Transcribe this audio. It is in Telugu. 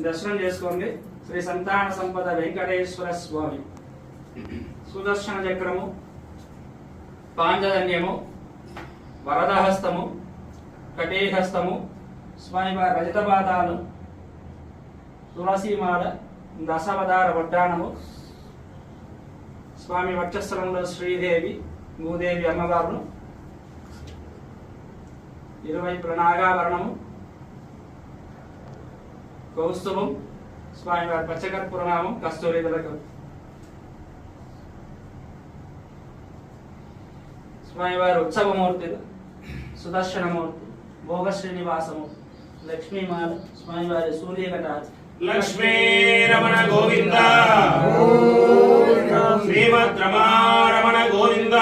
దర్శనం చేసుకోండి. శ్రీ సంతాన సంపద వెంకటేశ్వర స్వామి. సుదర్శన చక్రము, పాంచజన్యము, వరదహస్తము, కటీహస్తము, స్వామివారి రజత పాదాలు, తులసీమాల, దశావతార వడ్డాణము, స్వామి వక్షస్థలంలో శ్రీదేవి భూదేవి అమ్మవారును, ఇరువైపుల నాగాభరణము, కౌస్తుభం, స్వామివారి పచ్చకర్పూరనామం, కస్తూరి తిలకం. స్వామివారి ఉత్సవమూర్తులు సుదర్శనమూర్తి, భోగ శ్రీనివాసము, లక్ష్మీమాల, స్వామివారి సూర్యకటాక్ష. లక్ష్మీ రమణ గోవింద, శ్రీమద్ రమారమణ గోవింద.